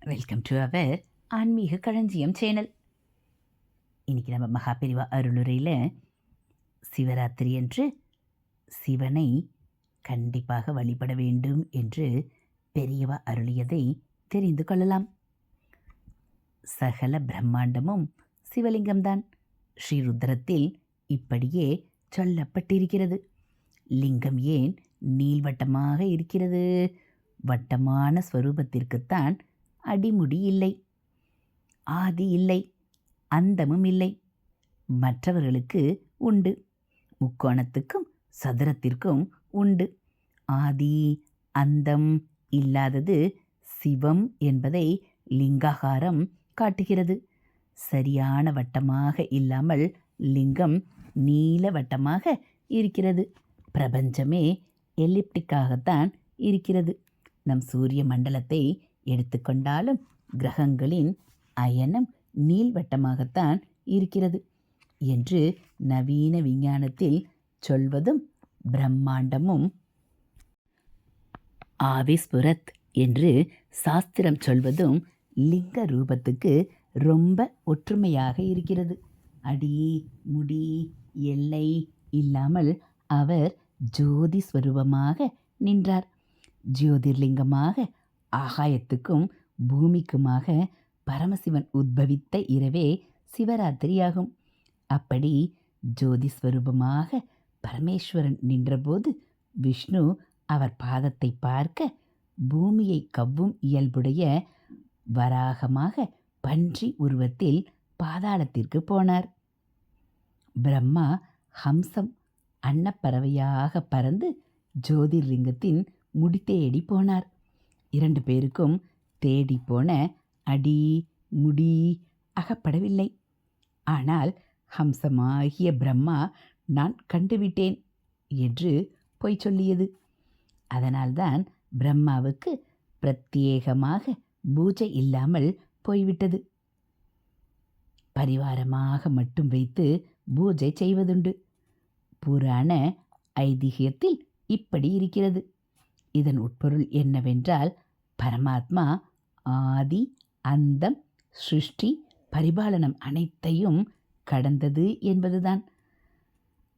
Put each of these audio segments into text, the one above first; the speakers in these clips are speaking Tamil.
வெல்கம் டு அவர் ஆன்மீக களஞ்சியம் சேனல். இன்றைக்கி நம்ம மகாபெரிவா அருளுரையில் சிவராத்திரி என்று சிவனை கண்டிப்பாக வழிபட வேண்டும் என்று பெரியவா அருளியதை தெரிந்து கொள்ளலாம். சகல பிரம்மாண்டமும் சிவலிங்கம்தான். ஸ்ரீருத்ரத்தில் இப்படியே சொல்லப்பட்டிருக்கிறது. லிங்கம் ஏன் நீள்வட்டமாக இருக்கிறது? வட்டமான ஸ்வரூபத்திற்குத்தான் அடிமுடி இல்லை, ஆதி இல்லை, அந்தமும் இல்லை. மற்றவர்களுக்கு உண்டு. முக்கோணத்துக்கும் சதுரத்திற்கும் உண்டு. ஆதி அந்தம் இல்லாதது சிவம் என்பதை லிங்காகாரம் காட்டுகிறது. சரியான வட்டமாக இல்லாமல் லிங்கம் நீல வட்டமாக இருக்கிறது. பிரபஞ்சமே எலிப்டிக்காகத்தான் இருக்கிறது. நம் சூரிய மண்டலத்தை எடுத்துக்கொண்டாலும் கிரகங்களின் அயனம் நீள்வட்டமாகத்தான் இருக்கிறது என்று நவீன விஞ்ஞானத்தில் சொல்வதும், பிரம்மாண்டமும் ஆவிஸ்புரத் என்று சாஸ்திரம் சொல்வதும் லிங்க ரூபத்துக்கு ரொம்ப ஒற்றுமையாக இருக்கிறது. அடி முடி எல்லை இல்லாமல் அவர் ஜோதி ஸ்வரூபமாக நின்றார். ஜோதிர்லிங்கமாக ஆகாயத்துக்கும் பூமிக்குமாக பரமசிவன் உத்பவித்த இரவே சிவராத்திரியாகும். அப்படி ஜோதிஸ்வரூபமாக பரமேஸ்வரன் நின்றபோது விஷ்ணு அவர் பாதத்தை பார்க்க பூமியை கவ்வும் இயல்புடைய வராகமாக பன்றி உருவத்தில் பாதாளத்திற்கு போனார். பிரம்மா ஹம்சம் அன்னப்பறவையாக பறந்து ஜோதிர்லிங்கத்தின் முடி தேடி போனார். 2 பேருக்கும் தேடி போன அடி முடி அகப்படவில்லை. ஆனால் ஹம்சமாகிய பிரம்மா நான் கண்டுவிட்டேன் என்று பொய் சொல்லியது. அதனால்தான் பிரம்மாவுக்கு பிரத்யேகமாக பூஜை இல்லாமல் போய்விட்டது. பரிவாரமாக மட்டும் வைத்து பூஜை செய்வதுண்டு. புராண ஐதிஹியத்தில் இப்படி இருக்கிறது. இதன் உட்பொருள் என்னவென்றால், பரமாத்மா ஆதி அந்தம் சிருஷ்டி பரிபாலனம் அனைத்தையும் கடந்தது என்பதுதான்.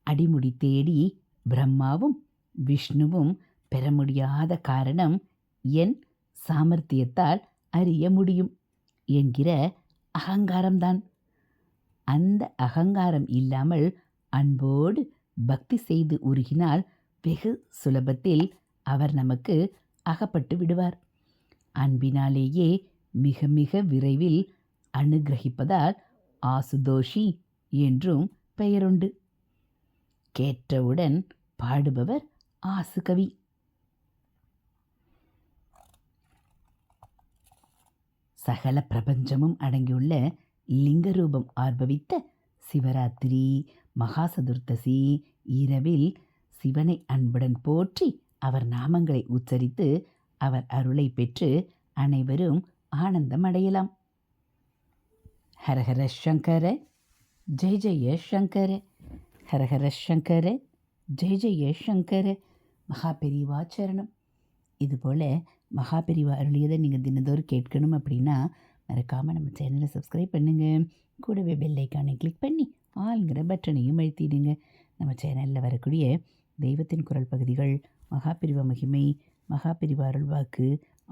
அடிமுடி தேடி பிரம்மாவும் விஷ்ணுவும் பெற முடியாத காரணம் என் சாமர்த்தியத்தால் அறிய முடியும் என்கிற அகங்காரம்தான். அந்த அகங்காரம் இல்லாமல் அன்போடு பக்தி செய்து உருகினால் வெகு சுலபத்தில் அவர் நமக்கு அகப்பட்டு விடுவார். அன்பினாலேயே மிக மிக விரைவில் அனுகிரகிப்பதால் ஆசுதோஷி என்றும் பெயருண்டு. கேட்டவுடன் பாடுபவர் ஆசுகவி. சகல பிரபஞ்சமும் அடங்கியுள்ள லிங்கரூபம் ஆர்ப்பவித்த சிவராத்திரி மகா சதுர்த்தசி இரவில் சிவனை அன்புடன் போற்றி அவர் நாமங்களை உச்சரித்து அவர் அருளை பெற்று அனைவரும் ஆனந்தம் அடையலாம். ஹரஹர சங்கர ஜெய ஜெய சங்கர, ஹரஹர சங்கர ஜெய ஜெய சங்கர. மகாபெரிவா சரணம். இதுபோல் மகாபெரிவா அருளியதை நீங்கள் தினந்தோறும் கேட்கணும் அப்படின்னா மறக்காமல் நம்ம சேனலை சப்ஸ்கிரைப் பண்ணுங்கள். கூடவே பெல் ஐக்கானை கிளிக் பண்ணி ஆளுங்கிற பட்டனையும் அழுத்திடுங்க. நம்ம சேனலில் வரக்கூடிய தெய்வத்தின் குரல் பகுதிகள், மகாபெரிவா மகிமை, மகாபெரிவா அருள்வாக்கு,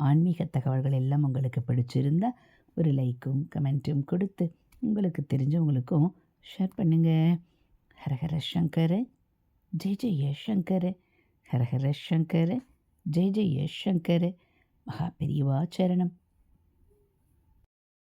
ஆன்மீக தகவல்கள் எல்லாம் உங்களுக்கு பிடிச்சிருந்தால் ஒரு லைக்கும் கமெண்ட்டும் கொடுத்து உங்களுக்கு தெரிஞ்சவங்களுக்கும் ஷேர் பண்ணுங்கள். ஹரஹர சங்கர ஜெய ஜெய சங்கர, ஹரஹர சங்கர ஜெய ஜெய சங்கர. மகாபெரிவா சரணம்.